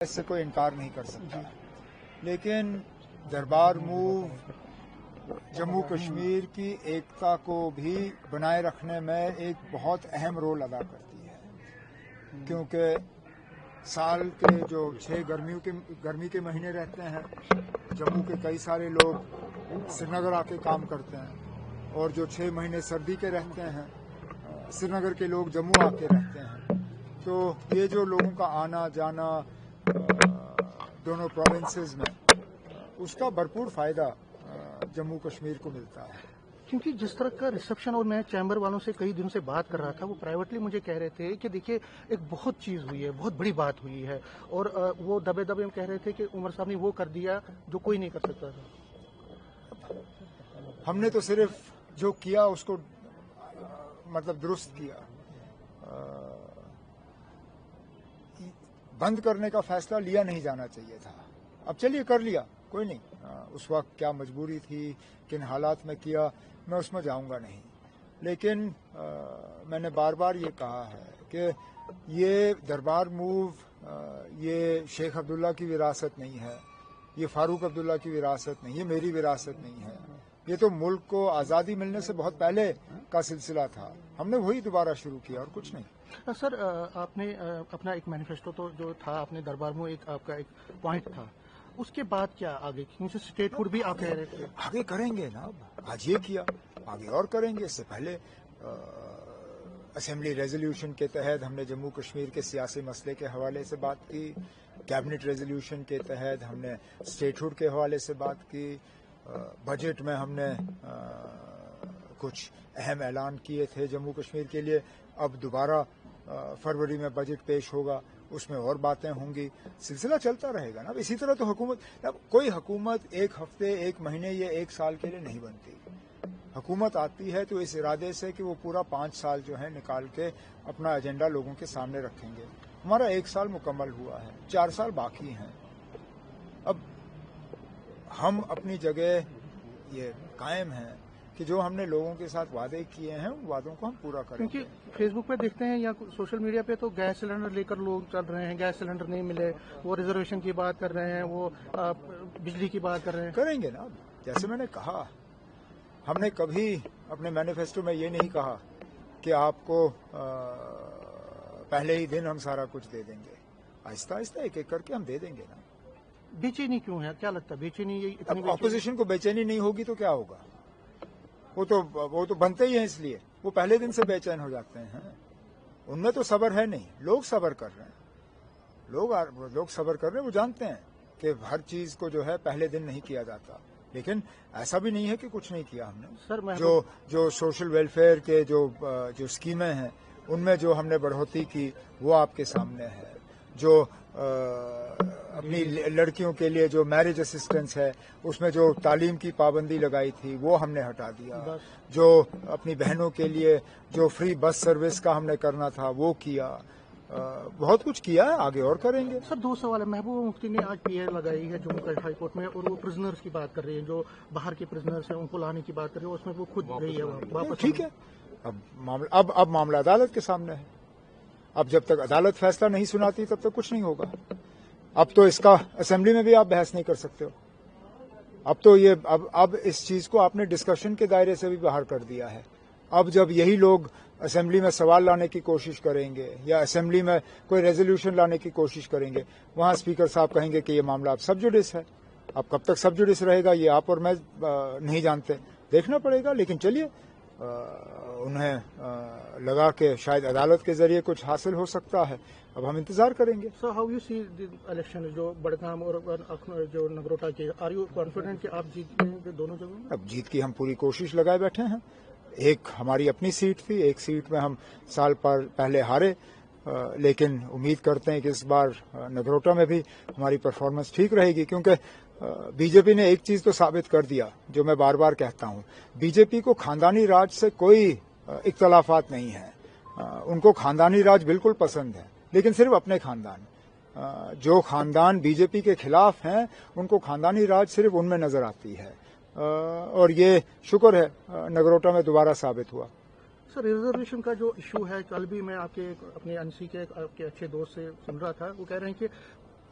اس سے کوئی انکار نہیں کر سکتا، لیکن دربار موو جموں کشمیر کی ایکتا کو بھی بنائے رکھنے میں ایک بہت اہم رول ادا کرتی ہے، کیونکہ سال کے جو 6 گرمی کے مہینے رہتے ہیں، جموں کے کئی سارے لوگ سری نگر آ کے کام کرتے ہیں، اور جو 6 مہینے سردی کے رہتے ہیں سری نگر کے لوگ جموں آ کے رہتے ہیں، تو یہ جو لوگوں کا آنا جانا دونوں پروونسز میں، اس کا بھرپور فائدہ جموں کشمیر کو ملتا ہے۔ کیونکہ جس طرح کا ریسپشن، اور میں چیمبر والوں سے کئی دنوں سے بات کر رہا تھا، وہ پرائیویٹلی مجھے کہہ رہے تھے کہ دیکھیے ایک بہت چیز ہوئی ہے، بہت بڑی بات ہوئی ہے، اور وہ دبے دبے میں کہہ رہے تھے کہ عمر صاحب نے وہ کر دیا جو کوئی نہیں کر سکتا تھا۔ ہم نے تو صرف جو کیا اس کو مطلب درست کیا۔ بند کرنے کا فیصلہ لیا نہیں جانا چاہیے تھا، اب چلیے کر لیا، کوئی نہیں، اس وقت کیا مجبوری تھی، کن حالات میں کیا، میں اس میں جاؤں گا نہیں، لیکن میں نے بار بار یہ کہا ہے کہ یہ دربار موو یہ شیخ عبداللہ کی وراثت نہیں ہے، یہ فاروق عبداللہ کی وراثت نہیں، یہ میری وراثت نہیں ہے، یہ تو ملک کو آزادی ملنے سے بہت پہلے کا سلسلہ تھا، ہم نے وہی دوبارہ شروع کیا اور کچھ نہیں۔ سر، آپ نے اپنا ایک مینیفیسٹو تو جو تھا اپنے دربار میں، ایک آپ کا ایک پوائنٹ تھا، اس کے بعد کیا آگے؟ کیونکہ اسٹیٹ ہوڈ بھی آپ کہہ رہے تھے آگے کریں گے نا، آج یہ کیا، آگے اور کریں گے۔ اس سے پہلے اسمبلی ریزولوشن کے تحت ہم نے جموں کشمیر کے سیاسی مسئلے کے حوالے سے بات کی، کیبنٹ ریزولوشن کے تحت ہم نے اسٹیٹ ہوڈ کے حوالے سے بات کی، بجٹ میں ہم نے کچھ اہم اعلان کیے تھے جموں کشمیر کے لیے، اب دوبارہ فروری میں بجٹ پیش ہوگا، اس میں اور باتیں ہوں گی، سلسلہ چلتا رہے گا نا۔ اسی طرح تو کوئی حکومت ایک ہفتے، ایک مہینے یا ایک سال کے لیے نہیں بنتی، حکومت آتی ہے تو اس ارادے سے کہ وہ پورا 5 سال جو ہے نکال کے اپنا ایجنڈا لوگوں کے سامنے رکھیں گے۔ ہمارا 1 سال مکمل ہوا ہے، 4 سال باقی ہیں، اب ہم اپنی جگہ یہ قائم ہیں کہ جو ہم نے لوگوں کے ساتھ وعدے کیے ہیں ان وعدوں کو ہم پورا کریں گے۔ کیونکہ فیس بک پہ دیکھتے ہیں یا سوشل میڈیا پہ تو گیس سلنڈر لے کر لوگ چل رہے ہیں، گیس سلنڈر نہیں ملے، وہ ریزرویشن کی بات کر رہے ہیں، وہ بجلی کی بات کر رہے ہیں۔ کریں گے نا، جیسے میں نے کہا، ہم نے کبھی اپنے مینیفیسٹو میں یہ نہیں کہا کہ آپ کو پہلے ہی دن ہم سارا کچھ دے دیں گے، آہستہ آہستہ ایک ایک کر کے ہم دے دیں گے نا۔ بے چینی کیوں ہے؟ کیا لگتا ہے بے چینی؟ اپوزیشن کو بے چینی نہیں ہوگی تو کیا ہوگا؟ وہ تو بنتے ہی ہیں، اس لیے وہ پہلے دن سے بے چین ہو جاتے ہیں، ان میں تو صبر ہے نہیں، لوگ صبر کر رہے ہیں، لوگ صبر کر رہے ہیں، وہ جانتے ہیں کہ ہر چیز کو جو ہے پہلے دن نہیں کیا جاتا، لیکن ایسا بھی نہیں ہے کہ کچھ نہیں کیا ہم نے۔ سر، جو سوشل ویلفیئر کے جو اسکیمیں ہیں ان میں جو ہم نے بڑھوتری کی وہ آپ کے سامنے ہے، جو اپنی لڑکیوں کے لیے جو میرج اسسٹنس ہے اس میں جو تعلیم کی پابندی لگائی تھی وہ ہم نے ہٹا دیا، جو اپنی بہنوں کے لیے جو فری بس سروس کا ہم نے کرنا تھا وہ کیا، بہت کچھ کیا ہے، آگے اور کریں گے۔ سر، 2 سوال ہے۔ محبوبہ مفتی نے آج پی اے لگائی ہے جموں ہائی کورٹ میں، اور وہ پرزنرز کی بات کر رہی ہے، جو باہر کے پرزنرز ہیں ان کو لانے کی بات کر رہی ہے، اس میں وہ خود گئی ہے واپس۔ ٹھیک ہے، اب معاملہ عدالت کے سامنے ہے، اب جب تک عدالت فیصلہ نہیں سناتی تب تک کچھ نہیں ہوگا۔ اب تو اس کا اسمبلی میں بھی آپ بحث نہیں کر سکتے ہو، اب تو یہ اب اس چیز کو آپ نے ڈسکشن کے دائرے سے بھی باہر کر دیا ہے۔ اب جب یہی لوگ اسمبلی میں سوال لانے کی کوشش کریں گے یا اسمبلی میں کوئی ریزولوشن لانے کی کوشش کریں گے، وہاں اسپیکر صاحب کہیں گے کہ یہ معاملہ اب سب جوڈس ہے، اب کب تک سب جوڈس رہے گا یہ آپ اور میں نہیں جانتے، دیکھنا پڑے گا، لیکن چلیے انہیں لگا کہ شاید عدالت کے ذریعے کچھ حاصل ہو سکتا ہے، اب ہم انتظار کریں گے۔ So how you see the election جو بڑگام اور جو نگروٹا کے، آر یو کانفیڈنٹ کہ آپ جیت لیں گے دونوں جگہوں میں؟ اب جیت کی ہم پوری کوشش لگائے بیٹھے ہیں، ایک ہماری اپنی سیٹ تھی، ایک سیٹ میں ہم سال پہلے ہارے، لیکن امید کرتے ہیں کہ اس بار نگروٹا میں بھی ہماری پرفارمنس ٹھیک رہے گی، کیونکہ بی جے پی نے ایک چیز تو ثابت کر دیا جو میں بار بار کہتا ہوں، بی جے پی کو خاندانی راج سے کوئی اختلافات نہیں ہیں، ان کو خاندانی راج بالکل پسند ہے، لیکن صرف اپنے خاندان، جو خاندان بی جے پی کے خلاف ہیں ان کو خاندانی راج صرف ان میں نظر آتی ہے، اور یہ شکر ہے نگروٹا میں دوبارہ ثابت ہوا۔ سر، ریزرویشن کا جو ایشو ہے، کل بھی میں آپ کے اپنے انسی کے آپ کے اچھے دوست سے سن رہا تھا، وہ کہہ رہے ہیں کہ